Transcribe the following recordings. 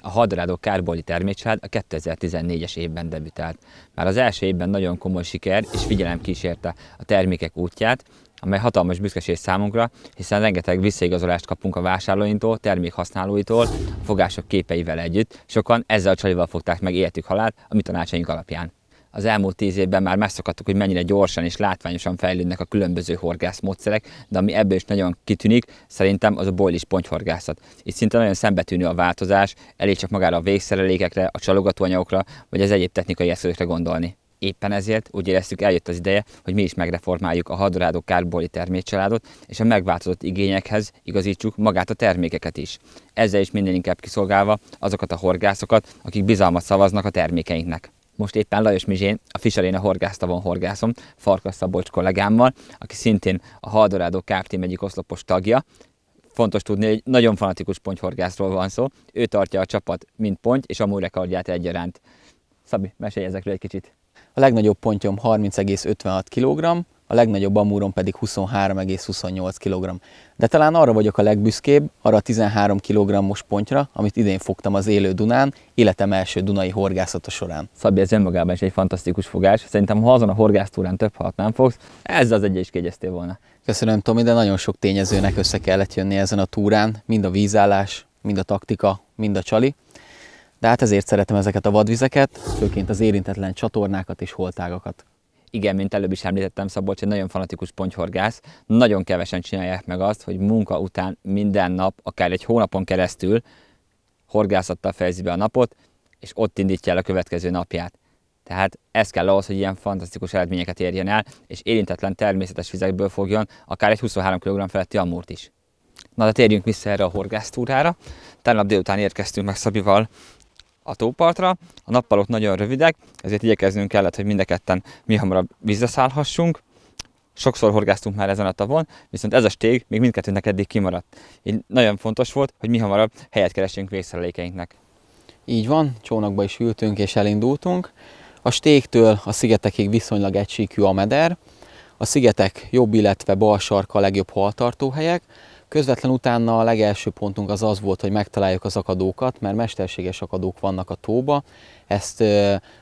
A Haldorádó kárbóli termékcsalád a 2014-es évben debütált. Már az első évben nagyon komoly siker és figyelem kísérte a termékek útját, amely hatalmas büszkeség számunkra, hiszen rengeteg visszaigazolást kapunk a vásárlóinktól, termékhasználóitól, a fogások képeivel együtt. Sokan ezzel a csalival fogták meg életük halált a mi tanácsaink alapján. Az elmúlt 10 évben már megszokhattuk, hogy mennyire gyorsan és látványosan fejlődnek a különböző horgászmódszerek, de ami ebből is nagyon kitűnik, szerintem az a boilis pontyhorgászat. Itt szinte nagyon szembetűnő a változás, elég csak magára a végszerelékekre, a csalogatóanyagokra, vagy az egyéb technikai eszközökre gondolni. Éppen ezért úgy éreztük, eljött az ideje, hogy mi is megreformáljuk a Haldorádó kárbóli termékcsaládot, és a megváltozott igényekhez igazítsuk magát a termékeket is. Ezzel is minél inkább kiszolgálva azokat a horgászokat, akik bizalmat szavaznak a termékeinknek. Most éppen Lajos Mizsén, a Fish Arena horgásztavon horgászom, Farkas Szabolcs kollégámmal, aki szintén a Haldorádó Kft. Egyik oszlopos tagja. Fontos tudni, hogy nagyon fanatikus pontyhorgászról van szó. Ő tartja a csapat mind ponty és amúgy rekordját egyaránt. Szabi, mesélj ezekről egy kicsit. A legnagyobb pontyom 30,56 kg, a legnagyobb amúrom pedig 23,28 kg. De talán arra vagyok a legbüszkébb, arra a 13 kg-os pontyra, amit idén fogtam az élő Dunán, életem első dunai horgászata során. Szabi, ez önmagában is egy fantasztikus fogás. Szerintem, ha azon a horgásztúrán több halat nem fogsz, ezzel az egyet is kiegyeztél volna. Köszönöm, Tomi, de nagyon sok tényezőnek össze kellett jönni ezen a túrán, mind a vízállás, mind a taktika, mind a csali. De hát ezért szeretem ezeket a vadvizeket, főként az érintetlen csatornákat és holtágakat. Igen, mint előbb is említettem, Szabolcs egy nagyon fanatikus pontyhorgász. Nagyon kevesen csinálják meg azt, hogy munka után minden nap, akár egy hónapon keresztül horgászattal fejezi be a napot, és ott indítja el a következő napját. Tehát ez kell ahhoz, hogy ilyen fantasztikus eredményeket érjen el, és érintetlen természetes vizekből fogjon akár egy 23 kg feletti amúrt is. Na de térjünk vissza erre a horgásztúrára. Tegnap délután érkeztünk meg Szabival a tópartra. A nappalok nagyon rövidek, ezért igyekeznünk kellett, hogy mind a ketten mihamarabb vízre szállhassunk. Sokszor horgáztunk már ezen a tavon, viszont ez a stég még mindkettőnek eddig kimaradt. Így nagyon fontos volt, hogy mihamarabb helyet keressünk végszerelékeinknek. Így van, csónakba is ültünk és elindultunk. A stégtől a szigetekig viszonylag egysíkű a meder. A szigetek jobb, illetve bal sarka a legjobb haltartóhelyek. Közvetlen utána a legelső pontunk az volt, hogy megtaláljuk az akadókat, mert mesterséges akadók vannak a tóba. Ezt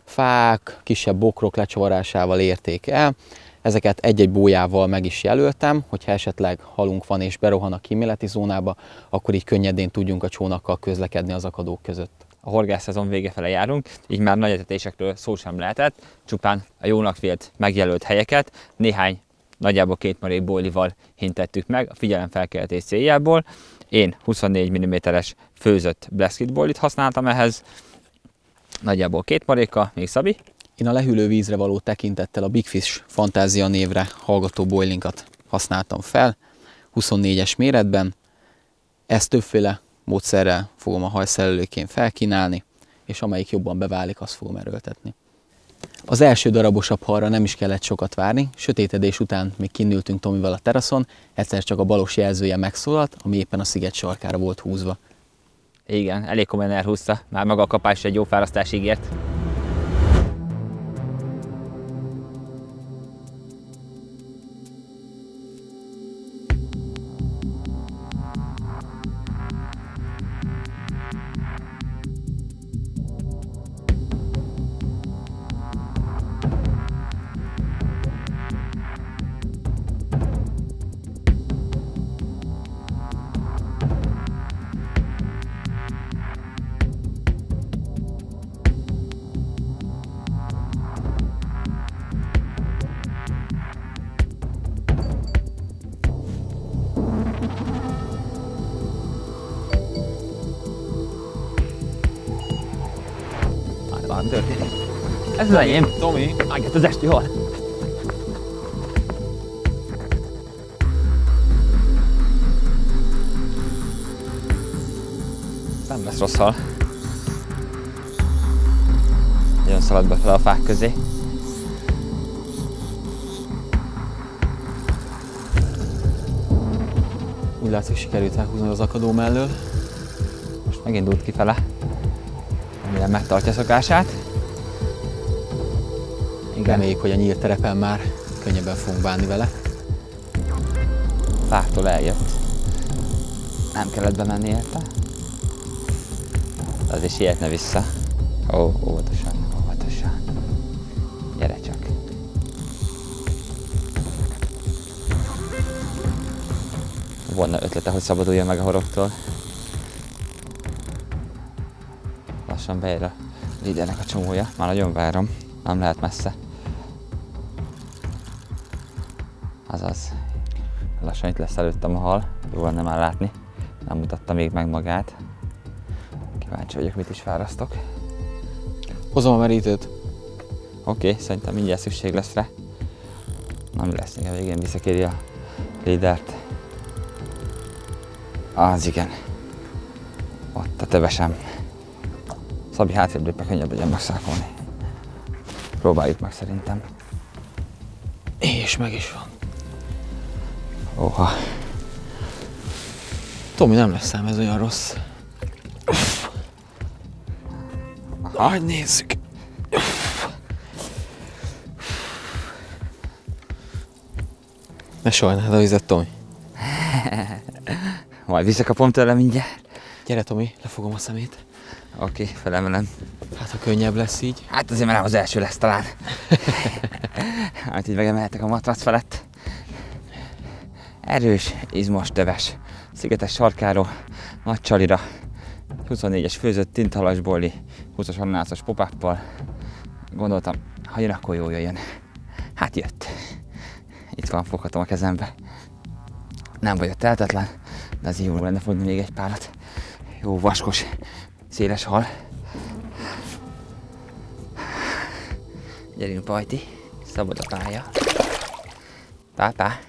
fák, kisebb bokrok lecsavarásával érték el. Ezeket egy-egy bójával meg is jelöltem, hogyha esetleg halunk van és berohan a kíméleti zónába, akkor így könnyedén tudjunk a csónakkal közlekedni az akadók között. A horgászszezon vége fele járunk, így már nagy etetésekről szó sem lehetett, csupán a jónak vélt megjelölt helyeket, néhány nagyjából 2 marék bólival hintettük meg a figyelemfelkeltés céljából. Én 24 mm-es főzött Blaskit bólit használtam ehhez, nagyjából 2 maréka, még Szabi? Én a lehűlő vízre való tekintettel a Big Fish Fantázia névre hallgató boilinkat használtam fel, 24-es méretben. Ezt többféle módszerrel fogom a hajszelelőként felkínálni, és amelyik jobban beválik, azt fogom erőltetni. Az első darabosabb halra nem is kellett sokat várni, sötétedés után még kinültünk Tomival a teraszon, egyszer csak a balos jelzője megszólalt, ami éppen a sziget sarkára volt húzva. Igen, elég komolyan elhúzta, már maga a kapás egy jó fárasztás ígért. Valami történik. Ez az enyém. Tomi! Ágett az esti hal. Nem lesz rossz hal. Nagyon szalad befele a fák közé. Úgy látszik, sikerült elhúzni az akadó mellől. Most megindult kifele. Remélem megtartja szokását. Igen. Reméljük, hogy a nyílt terepen már könnyebben fogunk bánni vele. Fáktól eljött. Nem kellett bemenni érte. Azért sietne vissza. Ó, óvatosan, óvatosan. Gyere csak. Volna ötlete, hogy szabaduljon meg a horogtól. Lassan beér a lídernek a csomója. Már nagyon várom. Nem lehet messze. Azaz. Lassan itt lesz előttem a hal. Jó lenne már látni. Nem mutatta még meg magát. Kíváncsi vagyok, mit is fárasztok. Hozom a merítőt. Oké, szerintem mindjárt szükség lesz rá. Nem lesz, még a végén visszakéri a lídert. Az igen. Ott a tövesem. Szabi, hátrébb lépve, könnyebb legyen megszákolni. Próbáljuk meg szerintem. És meg is van. Óha. Tomi, nem lesz szám ez olyan rossz. Hagyj nézzük. Ne sajnáld a vizet, Tomi. Majd visszakapom tőle mindjárt. Gyere, Tomi, lefogom a szemét. Oké, felemelem. Hát, ha könnyebb lesz így. Hát azért már nem az első lesz talán. Hát így megemeltek a matrac felett. Erős, izmos töves. Szigetes sarkáról, nagy csalira. 24-es főzött tintahalasbóli, 20-as ananászos pop-uppal. Gondoltam, ha jön, akkor jól jöjjön. Hát jött. Itt van, foghatom a kezembe. Nem vagyok tehetetlen, de az jó lenne fogni még egy párat. Jó vaskos, széles hal. Gyerünk, Pajti, szabad a pálya. Pápá.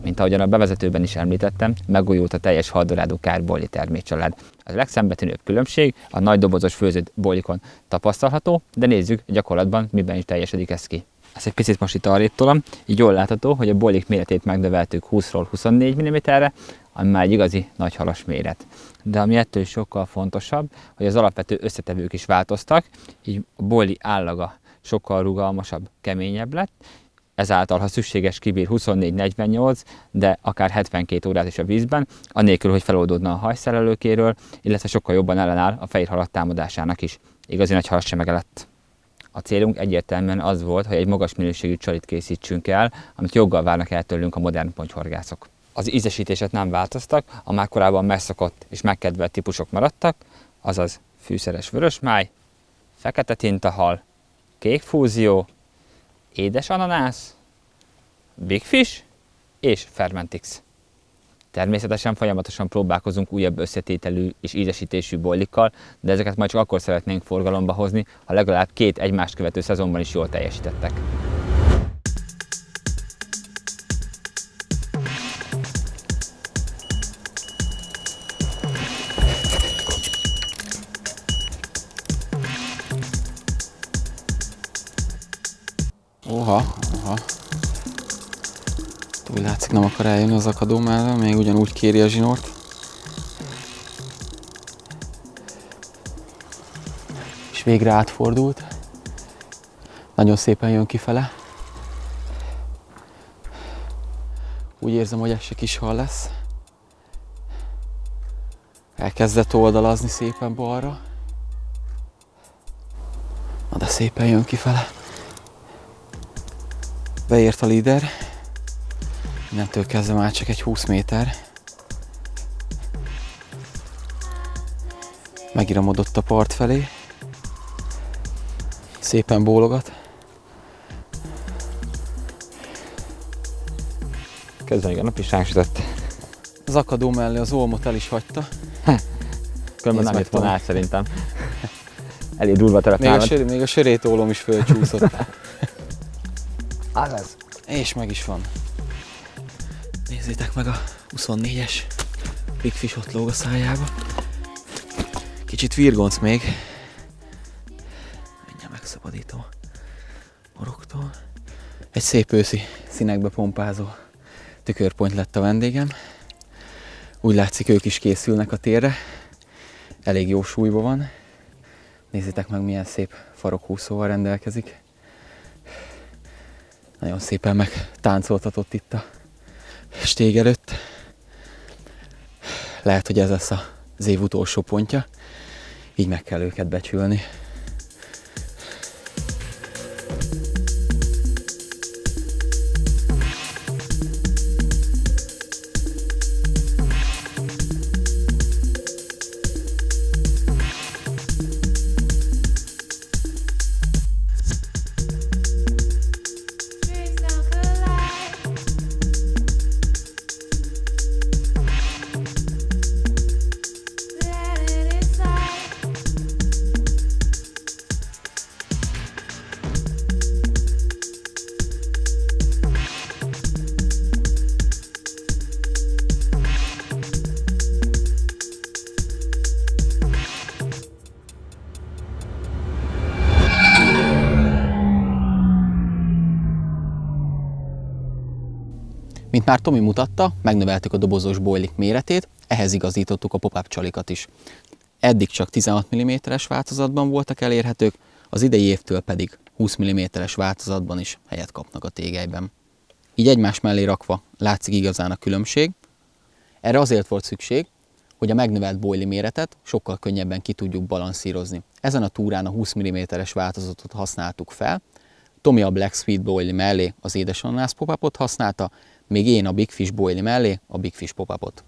Mint ahogyan a bevezetőben is említettem, megújult a teljes Haldorádó kárbóli termékcsalád. A legszembetűnőbb különbség a nagy dobozos főzött bólikon tapasztalható, de nézzük gyakorlatban, miben is teljesedik ez ki. Ezt egy picit most itt arrébb tolom, így jól látható, hogy a bólik méretét megnöveltük 20-ról 24 mm-re, ami már egy igazi nagy halas méret. De ami ettől is sokkal fontosabb, hogy az alapvető összetevők is változtak, így a bóli állaga sokkal rugalmasabb, keményebb lett, ezáltal, ha szükséges, kibír 24-48, de akár 72 órát is a vízben, anélkül, hogy feloldódna a hajszálelőkéről, illetve sokkal jobban ellenáll a fehér halat támadásának is. Igazi nagy halas csemege lett. A célunk egyértelműen az volt, hogy egy magas minőségű csalit készítsünk el, amit joggal várnak el tőlünk a modern pontyhorgászok. Az ízesítéset nem változtak, a már korábban megszokott és megkedvelt típusok maradtak, azaz fűszeres vörösmáj, fekete tintahal, kék fúzió, édes ananász, Big Fish és Fermentix. Természetesen folyamatosan próbálkozunk újabb összetételű és ízesítésű bólikkal, de ezeket majd csak akkor szeretnénk forgalomba hozni, ha legalább 2 egymást követő szezonban is jól teljesítettek. Oha. Úgy látszik, nem akar eljönni az akadó mellől, még ugyanúgy kéri a zsinort. És végre átfordult. Nagyon szépen jön kifele. Úgy érzem, hogy ez se kis hal lesz. Elkezdett oldalazni szépen balra. Na de szépen jön kifele. Beért a líder. Innentől kezdve már csak egy 20 méter. Megiramodott a part felé. Szépen bólogat. Közben még a nap is ránsütött. Az akadó mellé az olmot el is hagyta. Különben nem jött volna át szerintem. Elég durva terep. Még a sörétólom is fölcsúszott. Az. És meg is van. Nézzétek meg a 24-es Big Fish ott lóg a szájába. Kicsit virgonc még. Mindjárt megszabadító oroktól. Egy szép őszi színekbe pompázó tükörpont lett a vendégem. Úgy látszik, ők is készülnek a térre. Elég jó súlyban van. Nézzétek meg, milyen szép farokhúszóval rendelkezik. Nagyon szépen megtáncoltatott itt a stég előtt. Lehet, hogy ez lesz az év utolsó pontja. Így meg kell őket becsülni. Mint már Tomi mutatta, megnöveltük a dobozos boilik méretét, ehhez igazítottuk a pop-up csalikat is. Eddig csak 16 mm-es változatban voltak elérhetők, az idei évtől pedig 20 mm-es változatban is helyet kapnak a tégelyben. Így egymás mellé rakva látszik igazán a különbség. Erre azért volt szükség, hogy a megnövelt boili méretet sokkal könnyebben ki tudjuk balanszírozni. Ezen a túrán a 20 mm-es változatot használtuk fel, Tomi a Black Sweet boili mellé az édesananász pop-upot használta, még én a Big Fish boili mellé a Big Fish pop-upot.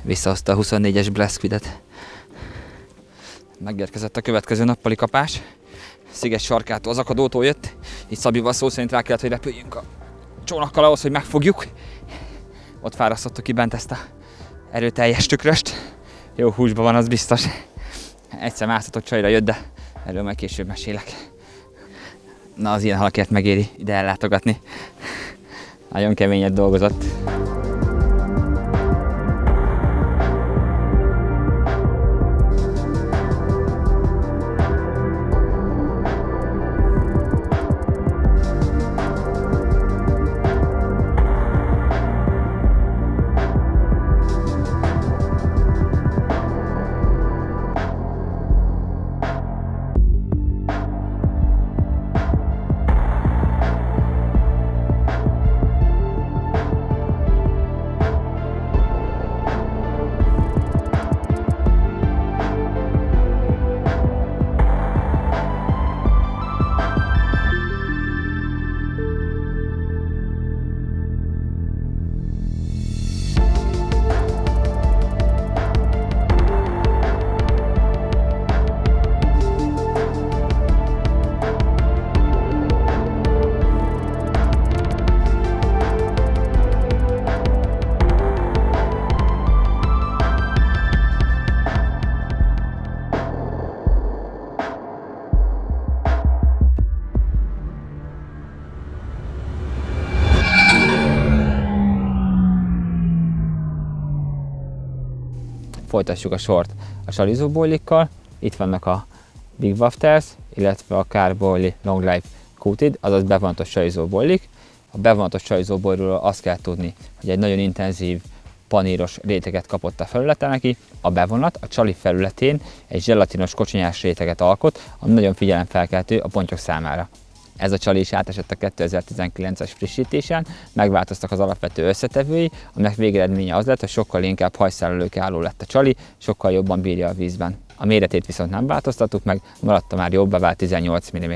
Visszahozta a 24-es Black Squid-et. Megérkezett a következő nappali kapás. Sziget sarkától, az akadótól jött. Így Szabival szó szerint rá kellett, hogy repüljünk a csónakkal ahhoz, hogy megfogjuk. Ott fárasztottuk ki bent ezt a erőteljes tükröst. Jó húsban van, az biztos. Egyszer mászhatott csajra jött, de erről majd később mesélek. Na, az ilyen halakért megéri ide ellátogatni. Nagyon keményet dolgozott. folytassuk a sort a Chalizo boilikkal. Itt vannak a Big Wafters, illetve a Car Boilie Long Life Coated, azaz bevonatos Chalizo boilik. A bevonatos Chalizo boilyról azt kell tudni, hogy egy nagyon intenzív paníros réteget kapott a felülete neki. A bevonat a csali felületén egy zselatinos kocsonyás réteget alkot, ami nagyon figyelemfelkeltő a pontyok számára. Ez a csali is átesett a 2019-es frissítésen, megváltoztak az alapvető összetevői, aminek végeredménye az lett, hogy sokkal inkább hajszállalőkkel álló lett a csali, sokkal jobban bírja a vízben. A méretét viszont nem változtattuk meg, maradt a már jobb bevált 18 mm.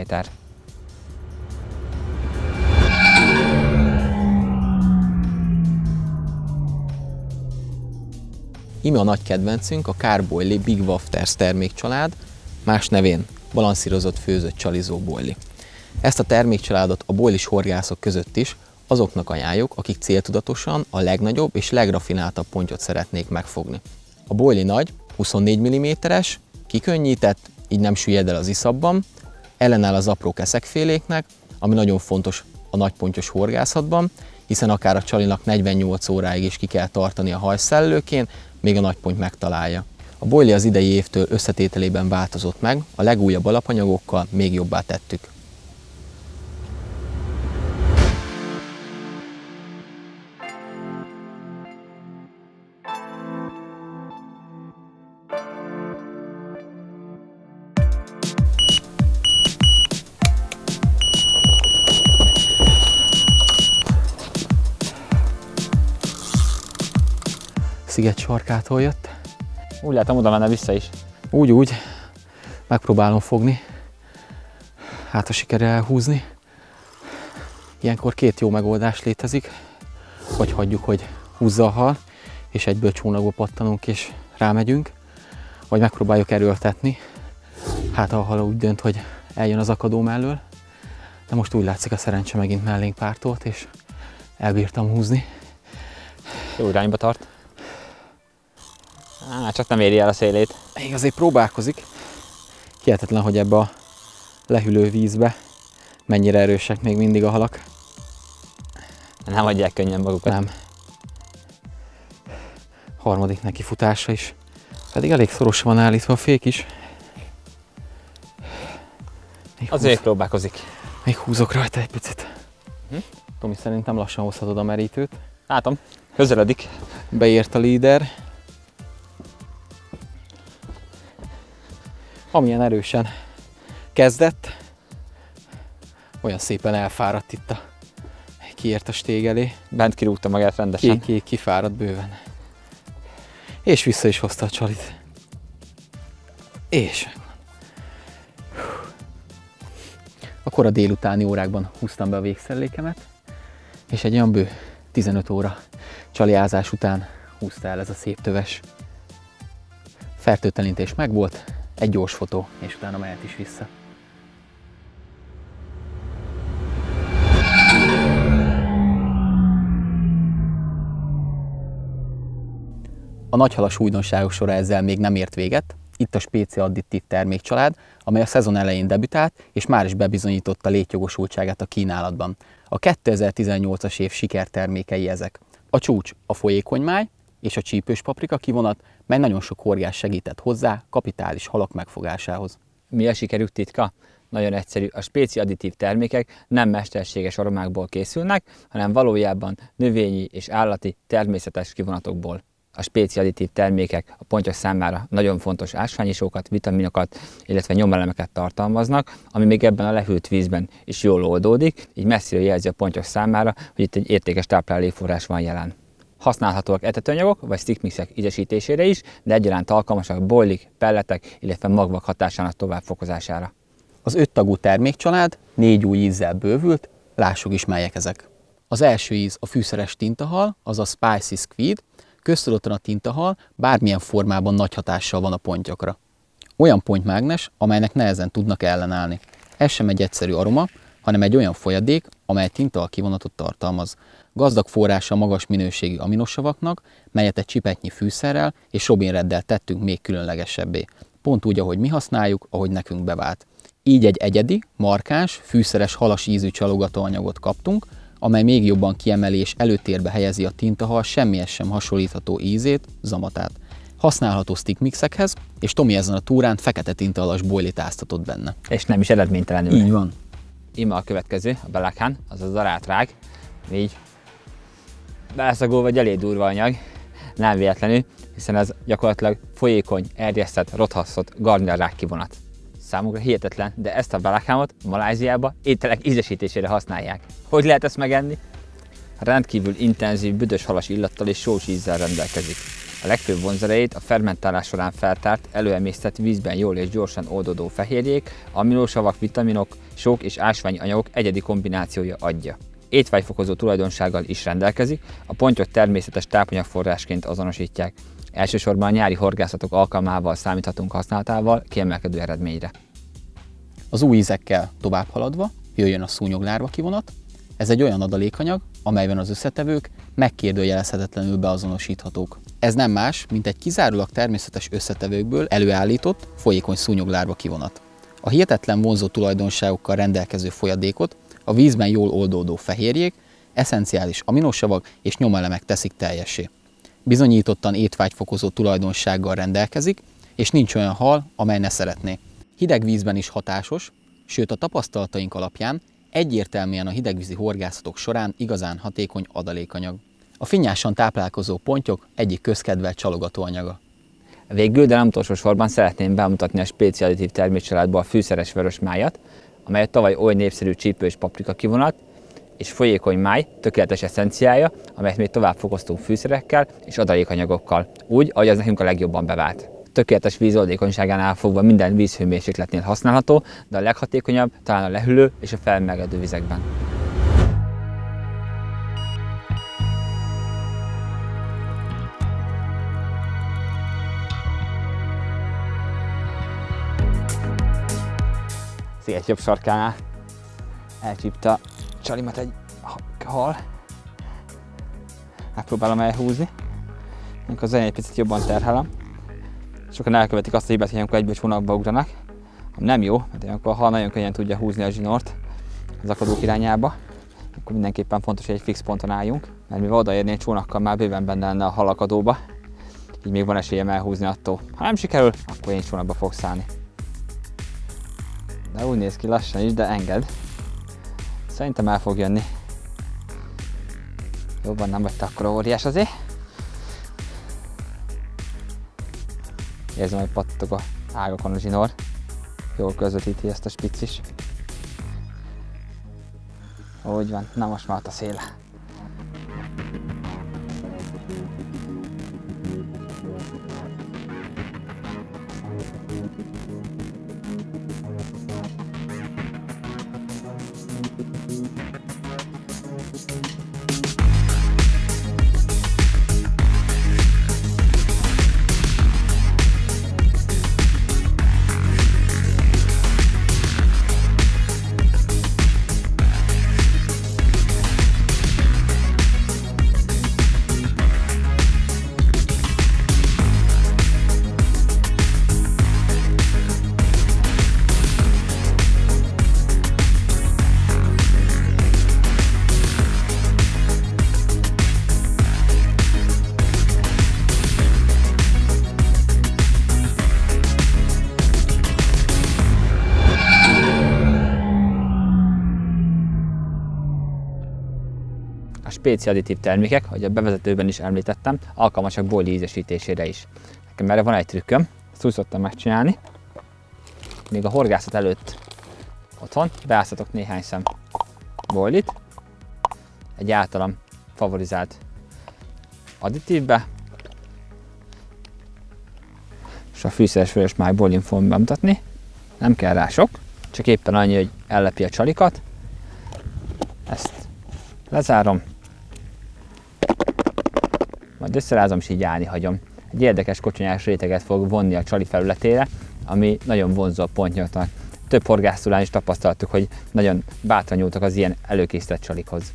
Íme a nagy kedvencünk a Car Boilie Big Wafters termékcsalád, más nevén balanszírozott főzött Chalizo boilie. Ezt a termékcsaládot a boilis horgászok között is azoknak ajánljuk, akik céltudatosan a legnagyobb és legrafináltabb pontyot szeretnék megfogni. A boilie nagy, 24 mm-es, kikönnyített, így nem süllyed el az iszapban, ellenáll az apró keszekféléknek, ami nagyon fontos a nagypontyos horgászatban, hiszen akár a csalinak 48 óráig is ki kell tartani a hajszellőkén, még a nagyponty megtalálja. A boilie az idei évtől összetételében változott meg, a legújabb alapanyagokkal még jobbá tettük. Sziget sarkától jött. Úgy látom, oda menne vissza is. Úgy, megpróbálom fogni, hát ha sikerül elhúzni. Ilyenkor két jó megoldás létezik, vagy hagyjuk, hogy húzza a hal, és egyből csónakba pattanunk és rámegyünk, vagy megpróbáljuk erőltetni. Hát a hal úgy dönt, hogy eljön az akadó mellől, de most úgy látszik, a szerencse megint mellénk pártolt, és elbírtam húzni. Jó irányba tart. Csak nem éri el a szélét. Még azért próbálkozik. Hihetetlen, hogy ebbe a lehűlő vízbe mennyire erősek még mindig a halak. Nem adják könnyen magukat. Nem. Harmadik nekifutása is. Pedig elég szorosan van állítva a fék is. Azért próbálkozik. Még húzok rajta egy picit. Tomi, szerintem lassan hozhatod a merítőt. Látom, közeledik. Beért a líder. Amilyen erősen kezdett, olyan szépen elfáradt itt kiért a stég elé. Bent kirúgta magát rendesen. Kifáradt bőven. És vissza is hozta a csalit. És akkor a délutáni órákban húztam be a végszellékemet, és egy olyan bő 15 óra csaliázás után húzta el ez a szép töves. Fertőtlenítés megvolt, egy gyors fotó, és utána mehet is vissza. A nagyhalas újdonságok sora ezzel még nem ért véget. Itt a Spéci additív termékcsalád, amely a szezon elején debütált, és már is bebizonyította létjogosultságát a kínálatban. A 2018-as év sikertermékei ezek. A csúcs a folyékony máj és a csípős paprika kivonat, mely nagyon sok horgász segített hozzá kapitális halak megfogásához. Mi a sikerük titka? Nagyon egyszerű, a Spéci additív termékek nem mesterséges aromákból készülnek, hanem valójában növényi és állati természetes kivonatokból. A Spéci additív termékek a pontyok számára nagyon fontos ásványisókat, vitaminokat, illetve nyomelemeket tartalmaznak, ami még ebben a lehűlt vízben is jól oldódik, így messziről jelzi a pontyok számára, hogy itt egy értékes táplálékforrás van jelen. Használhatóak etetőanyagok vagy stickmixek ízesítésére is, de egyaránt alkalmasak boilik, pelletek, illetve magvak hatásának továbbfokozására. Az 5 tagú termékcsalád 4 új ízzel bővült, lássuk is melyek ezek. Az első íz a fűszeres tintahal, azaz Spicy Squid. Köztudottan a tintahal bármilyen formában nagy hatással van a pontyokra. Olyan pontymágnes, amelynek nehezen tudnak ellenállni. Ez sem egy egyszerű aroma, hanem egy olyan folyadék, amely tintahal kivonatot tartalmaz. Gazdag forrása magas minőségű aminosavaknak, melyet egy csipetnyi fűszerrel és robinreddel tettünk még különlegesebbé. Pont úgy, ahogy mi használjuk, ahogy nekünk bevált. Így egy egyedi, markáns, fűszeres halas ízű csalogatóanyagot kaptunk, amely még jobban kiemeli és előtérbe helyezi a tintahal semmihez sem hasonlítható ízét, zamatát. Használható stickmixekhez, és Tomi ezen a túrán fekete tintalas boilit áztatott benne. És nem is eredménytelenül. Így van. Íme a következő, a Belacan, azaz a darátrág, így beleszagolva egy elég durva anyag, nem véletlenül, hiszen ez gyakorlatilag folyékony, erjesztett, rothasszott garnierrág kivonat. Számunkra hihetetlen, de ezt a Belacanot Maláziában ételek ízesítésére használják. Hogy lehet ezt megenni? Rendkívül intenzív, büdös halas illattal és sós ízzel rendelkezik. A legfőbb vonzerejét a fermentálás során feltárt, előemésztett vízben jól és gyorsan oldódó fehérjék, aminosavak, vitaminok, sók és ásványi anyagok egyedi kombinációja adja. Étvágyfokozó tulajdonsággal is rendelkezik, a pontyot természetes tápanyagforrásként azonosítják. Elsősorban a nyári horgászatok alkalmával számíthatunk használatával kiemelkedő eredményre. Az új ízekkel tovább haladva jöjjön a szúnyoglárva kivonat. Ez egy olyan adalékanyag, amelyben az összetevők megkérdőjelezhetetlenül beazonosíthatók. Ez nem más, mint egy kizárólag természetes összetevőkből előállított, folyékony szúnyoglárva kivonat. A hihetetlen vonzó tulajdonságokkal rendelkező folyadékot a vízben jól oldódó fehérjék, eszenciális aminosavak és nyomelemek teszik teljessé. Bizonyítottan étvágyfokozó tulajdonsággal rendelkezik, és nincs olyan hal, amely ne szeretné. Hideg vízben is hatásos, sőt a tapasztalataink alapján egyértelműen a hidegvízi horgászatok során igazán hatékony adalékanyag. A finnyásan táplálkozó pontyok egyik közkedvelt csalogatóanyaga. Végül, de nem utolsó sorban szeretném bemutatni a specialitív termékcsaládba a fűszeres vörös májat, amely tavaly oly népszerű csípő és paprika kivonat, és folyékony máj tökéletes eszenciája, amelyet még tovább fokoztunk fűszerekkel és adalékanyagokkal, úgy, ahogy az nekünk a legjobban bevált. Tökéletes vízoldékonyságánál fogva minden vízhőmérsékletnél használható, de a leghatékonyabb talán a lehűlő és a felmelegedő vizekben. Sziget jobb sarkánál elcsípte a csalimat egy hal. Megpróbálom elhúzni, amikor az egy picit jobban terhelem. Sokan elkövetik azt a hibát, hogy ilyenkor egyből csónakba ugranak, ami nem jó, mert ilyenkor a hal nagyon könnyen tudja húzni a zsinort az akadók irányába. Akkor mindenképpen fontos, hogy egy fix ponton álljunk, mert mivel odaérni egy csónakkal már bőven benne lenne a halakadóba, így még van esélyem elhúzni attól. Ha nem sikerül, akkor én csónakba fogok szállni. De úgy néz ki lassan is, de enged. Szerintem el fog jönni. Jobban nem vagy te akkora óriás azért. Érzem, hogy pattog a ágakon a zsinór. Jól közvetíti ezt a spicc is. Úgy van, na most már a széle. A specialitív termékek, ahogy a bevezetőben is említettem, alkalmasak boili ízesítésére is. Nekem erre van egy trükköm, ezt úgy szoktam megcsinálni. Még a horgászat előtt otthon beáztatok néhány szem boilit, egy általam favorizált additívbe, és a fűszeres vörös máj boilin fogom bemutatni. Nem kell rá sok, csak éppen annyi, hogy ellepi a csalikat. Ezt lezárom, majd összerázom és így állni hagyom. Egy érdekes kocsonyás réteget fog vonni a csali felületére, ami nagyon vonzó a pontyoknak. Több horgásztulán is tapasztaltuk, hogy nagyon bátran nyúltak az ilyen előkészített csalikhoz.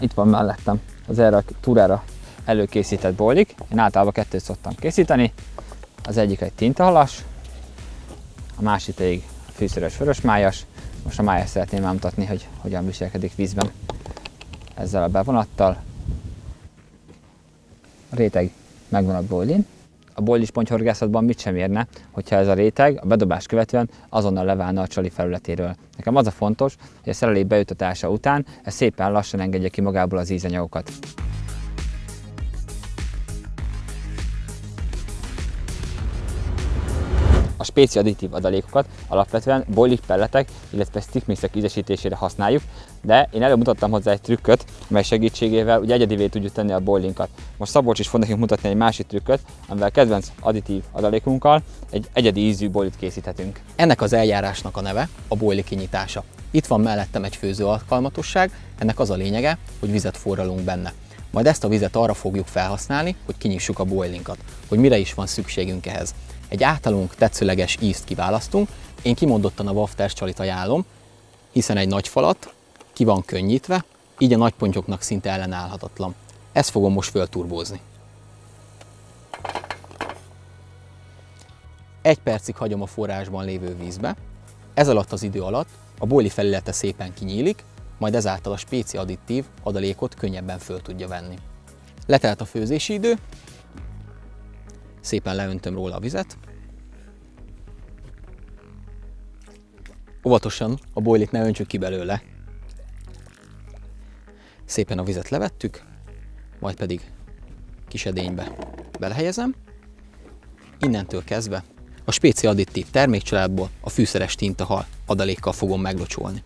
Itt van mellettem az erre a túrára előkészített boilik. Én általában kettőt szoktam készíteni. Az egyik egy tintahalas, a másik pedig a fűszeres vörösmájas. Most a májas szeretném megmutatni, hogy hogyan viselkedik vízben ezzel a bevonattal. A réteg megvan a boilin. a boilis pontyhorgászatban mit sem érne, hogyha ez a réteg a bedobás követően azonnal leválna a csali felületéről. Nekem az a fontos, hogy a szerelé beütatása után ez szépen lassan engedje ki magából az ízanyagokat. A spéci additív adalékokat alapvetően boiling pelletek, illetve stickmixek ízesítésére használjuk, de én előbb mutattam hozzá egy trükköt, mely segítségével ugye egyedivé tudjuk tenni a boilingot. Most Szabolcs is fog nekünk mutatni egy másik trükköt, amivel kedvenc additív adalékunkkal egy egyedi ízű boilit készíthetünk. Ennek az eljárásnak a neve a boili kinyitása. Itt van mellettem egy főző alkalmatosság, ennek az a lényege, hogy vizet forralunk benne. Majd ezt a vizet arra fogjuk felhasználni, hogy kinyissuk a boilingot. Hogy mire is van szükségünk ehhez. Egy általunk tetszőleges ízt kiválasztunk, én kimondottan a wafters csalit ajánlom, hiszen egy nagy falat ki van könnyítve, így a nagy pontyoknak szinte ellenállhatatlan. Ezt fogom most fölturbózni. 1 percig hagyom a forrásban lévő vízbe, ez alatt az idő alatt a boili felülete szépen kinyílik, majd ezáltal a spéci additív adalékot könnyebben föl tudja venni. Letelt a főzési idő, szépen leöntöm róla a vizet. Óvatosan a boilit ne öntsük ki belőle. Szépen a vizet levettük, majd pedig kis edénybe belehelyezem. Innentől kezdve a spéci additív termékcsaládból a fűszeres tintahal adalékkal fogom meglocsolni.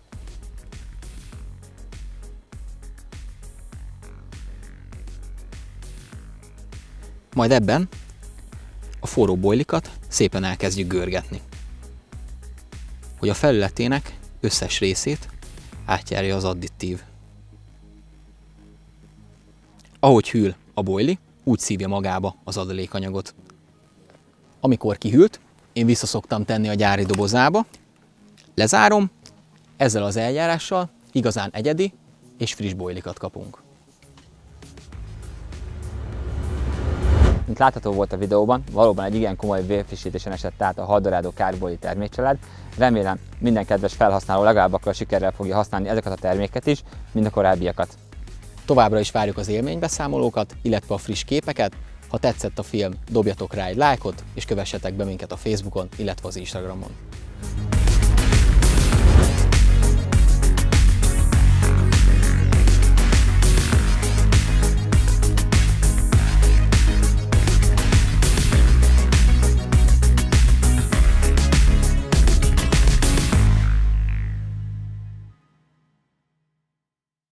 Majd ebben a forró boilikat szépen elkezdjük görgetni, hogy a felületének összes részét átjárja az additív. Ahogy hűl a boili, úgy szívja magába az adalékanyagot. Amikor kihűlt, én vissza szoktam tenni a gyári dobozába, lezárom, ezzel az eljárással igazán egyedi és friss boilikat kapunk. Mint látható volt a videóban, valóban egy igen komoly vérfrissítésen esett át a Haldorado Kárbóli termékcsalád. Remélem minden kedves felhasználó legalább akkor sikerrel fogja használni ezeket a terméket is, mint a korábbiakat. Továbbra is várjuk az élménybeszámolókat, illetve a friss képeket. Ha tetszett a film, dobjatok rá egy lájkot, és kövessetek be minket a Facebookon, illetve az Instagramon.